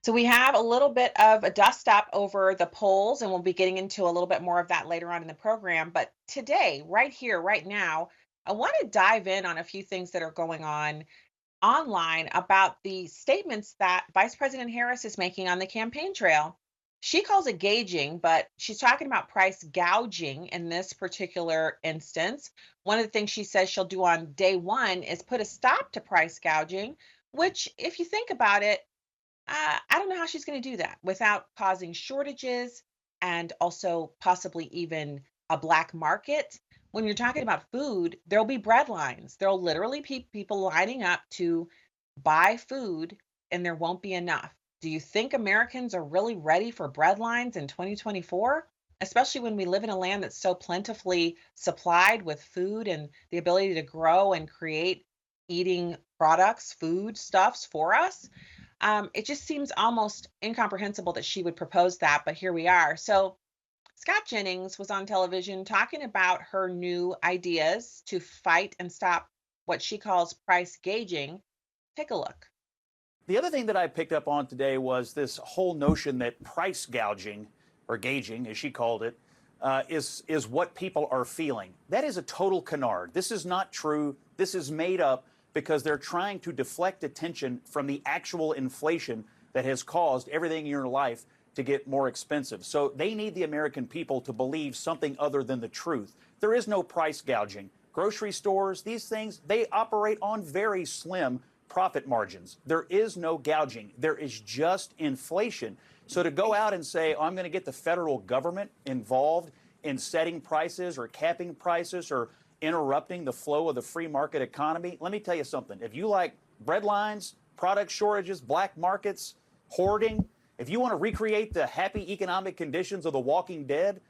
So we have a little bit of a dust up over the polls, and we'll be getting into a little bit more of that later on in the program. But today, right here, right now, I want to dive in on a few things that are going on online about the statements that Vice President Harris is making on the campaign trail. She calls it gauging, but she's talking about price gouging in this particular instance. One of the things she says she'll do on day one is put a stop to price gouging, which, if you think about it, I don't know how she's going to do that without causing shortages and also possibly even a black market. When you're talking about food, there'll be bread lines. There'll literally be people lining up to buy food, and there won't be enough. Do you think Americans are really ready for bread lines in 2024? Especially when we live in a land that's so plentifully supplied with food and the ability to grow and create eating products, food stuffs for us. It just seems almost incomprehensible that she would propose that, but here we are. So Scott Jennings was on television talking about her new ideas to fight and stop what she calls price gauging. Take a look. The other thing that I picked up on today was this whole notion that price gouging, or gauging, as she called it, is what people are feeling. That is a total canard. This is not true. This is made up because they're trying to deflect attention from the actual inflation that has caused everything in your life to get more expensive. So they need the American people to believe something other than the truth. There is no price gouging. Grocery stores, these things, they operate on very slim profit margins. There is no gouging. There is just inflation. So to go out and say, oh, I'm going to get the federal government involved in setting prices or capping prices or interrupting the flow of the free market economy, let me tell you something. If you like bread lines, product shortages, black markets, hoarding, if you want to recreate the happy economic conditions of The Walking Dead,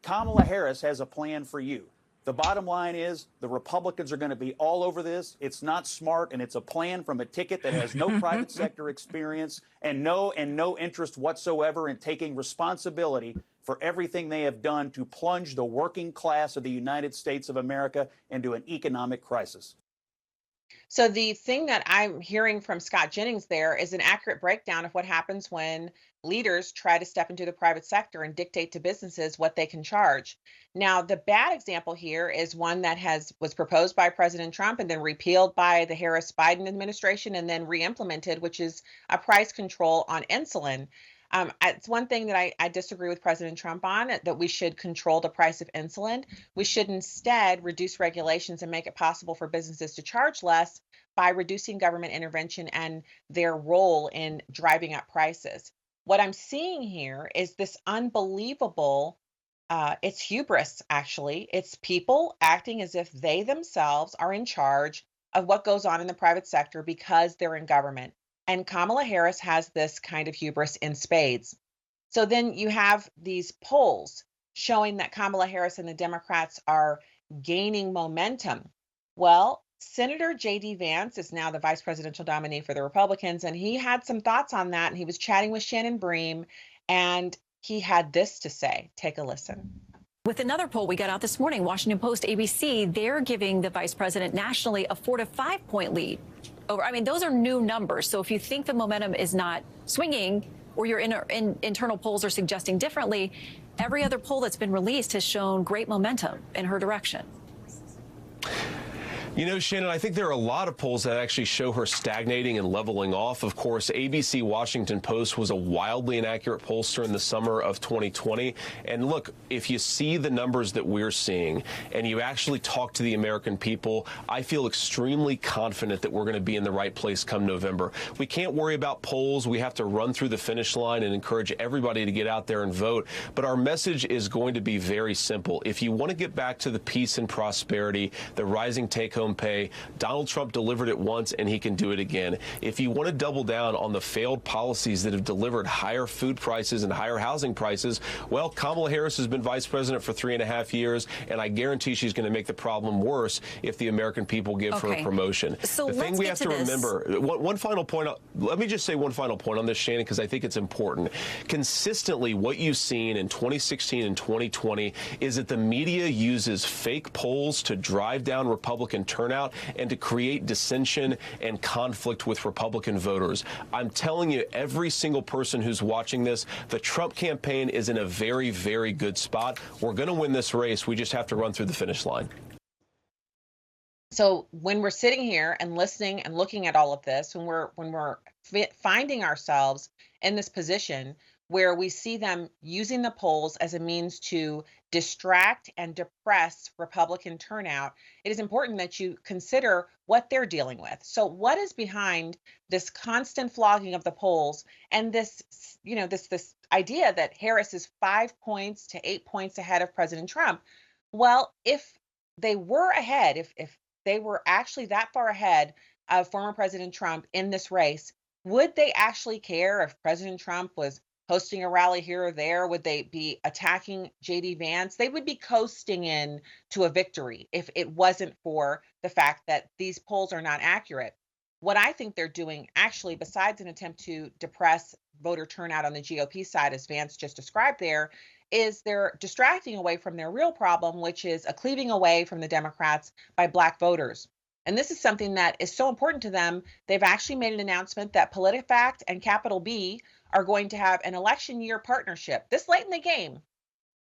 Kamala Harris has a plan for you. The bottom line is the Republicans are going to be all over this. It's not smart, and it's a plan from a ticket that has no private sector experience and no interest whatsoever in taking responsibility for everything they have done to plunge the working class of the United States of America into an economic crisis. So the thing that I'm hearing from Scott Jennings there is an accurate breakdown of what happens when leaders try to step into the private sector and dictate to businesses what they can charge. Now, the bad example here is one that was proposed by President Trump and then repealed by the Harris-Biden administration and then re-implemented, which is a price control on insulin. It's one thing that I disagree with President Trump on, that we should control the price of insulin. We should instead reduce regulations and make it possible for businesses to charge less by reducing government intervention and their role in driving up prices. What I'm seeing here is this unbelievable, it's hubris, actually. It's people acting as if they themselves are in charge of what goes on in the private sector because they're in government. And Kamala Harris has this kind of hubris in spades. So then you have these polls showing that Kamala Harris and the Democrats are gaining momentum. Well, Senator J.D. Vance is now the vice presidential nominee for the Republicans, and he had some thoughts on that, and he was chatting with Shannon Bream, and he had this to say. Take a listen. With another poll we got out this morning, Washington Post, ABC, they're giving the vice president nationally a 4 to 5 point lead. Those are new numbers. So if you think the momentum is not swinging or your internal polls are suggesting differently, every other poll that's been released has shown great momentum in her direction. You know, Shannon, I think there are a lot of polls that actually show her stagnating and leveling off. Of course, ABC Washington Post was a wildly inaccurate pollster in the summer of 2020. And look, if you see the numbers that we're seeing and you actually talk to the American people, I feel extremely confident that we're going to be in the right place come November. We can't worry about polls. We have to run through the finish line and encourage everybody to get out there and vote. But our message is going to be very simple. If you want to get back to the peace and prosperity, the rising take-home pay, Donald Trump delivered it once and he can do it again. If you want to double down on the failed policies that have delivered higher food prices and higher housing prices, well, Kamala Harris has been vice president for 3.5 years, and I guarantee she's going to make the problem worse if the American people give her a promotion. So the thing we have to remember, one final point, let me just say one final point on this, Shannon, because I think it's important. Consistently, what you've seen in 2016 and 2020 is that the media uses fake polls to drive down Republican turnout and to create dissension and conflict with Republican voters. I'm telling you, every single person who's watching this, the Trump campaign is in a very, very good spot. We're going to win this race. We just have to run through the finish line. So when we're sitting here and listening and looking at all of this, when we're finding ourselves in this position where we see them using the polls as a means to distract and depress Republican turnout, it is important that you consider what they're dealing with. So what is behind this constant flogging of the polls and this, this idea that Harris is 5 points to 8 points ahead of President Trump? Well, if they were ahead, if they were actually that far ahead of former President Trump in this race, would they actually care if President Trump was hosting a rally here or there? Would they be attacking JD Vance? They would be coasting in to a victory if it wasn't for the fact that these polls are not accurate. What I think they're doing, actually, besides an attempt to depress voter turnout on the GOP side, as Vance just described there, is they're distracting away from their real problem, which is a cleaving away from the Democrats by Black voters. And this is something that is so important to them. They've actually made an announcement that PolitiFact and Capital B are going to have an election year partnership this late in the game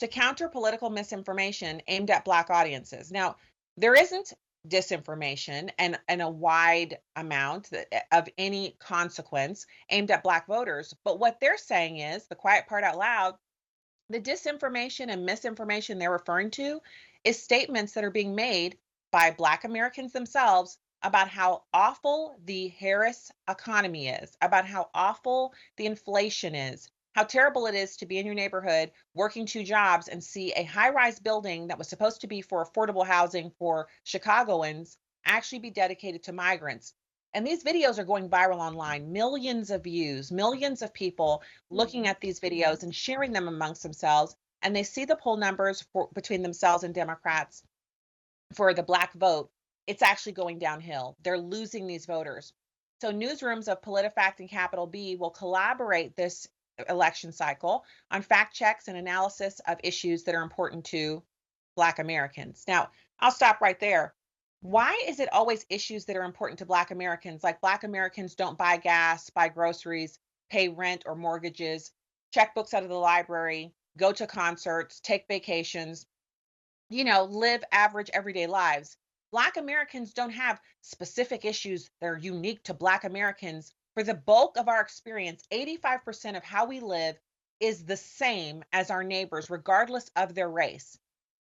to counter political misinformation aimed at Black audiences. Now, there isn't disinformation and a wide amount of any consequence aimed at Black voters. But what they're saying is, the quiet part out loud, the disinformation and misinformation they're referring to is statements that are being made by Black Americans themselves about how awful the Harris economy is, about how awful the inflation is, how terrible it is to be in your neighborhood working 2 jobs and see a high-rise building that was supposed to be for affordable housing for Chicagoans actually be dedicated to migrants. And these videos are going viral online, millions of views, millions of people looking at these videos and sharing them amongst themselves. And they see the poll numbers between themselves and Democrats for the Black vote. It's actually going downhill. They're losing these voters. So newsrooms of PolitiFact and Capital B will collaborate this election cycle on fact checks and analysis of issues that are important to Black Americans. Now, I'll stop right there. Why is it always issues that are important to Black Americans? Like Black Americans don't buy gas, buy groceries, pay rent or mortgages, check books out of the library, go to concerts, take vacations, live average everyday lives. Black Americans don't have specific issues that are unique to Black Americans. For the bulk of our experience, 85% of how we live is the same as our neighbors, regardless of their race.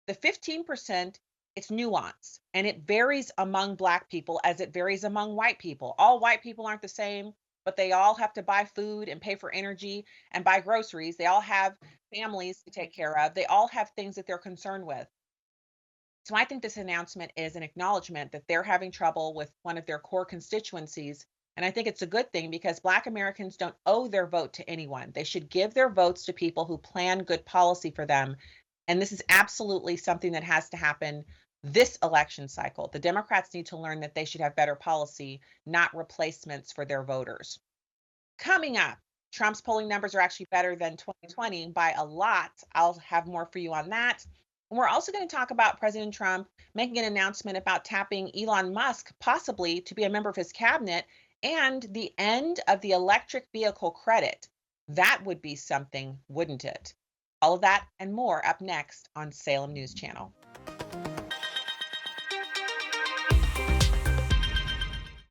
The 15%, it's nuance, and it varies among Black people as it varies among white people. All white people aren't the same, but they all have to buy food and pay for energy and buy groceries. They all have families to take care of. They all have things that they're concerned with. So I think this announcement is an acknowledgement that they're having trouble with one of their core constituencies. And I think it's a good thing because Black Americans don't owe their vote to anyone. They should give their votes to people who plan good policy for them. And this is absolutely something that has to happen this election cycle. The Democrats need to learn that they should have better policy, not replacements for their voters. Coming up, Trump's polling numbers are actually better than 2020 by a lot. I'll have more for you on that. And we're also going to talk about President Trump making an announcement about tapping Elon Musk possibly to be a member of his cabinet and the end of the electric vehicle credit. That would be something, wouldn't it? All of that and more up next on Salem News Channel.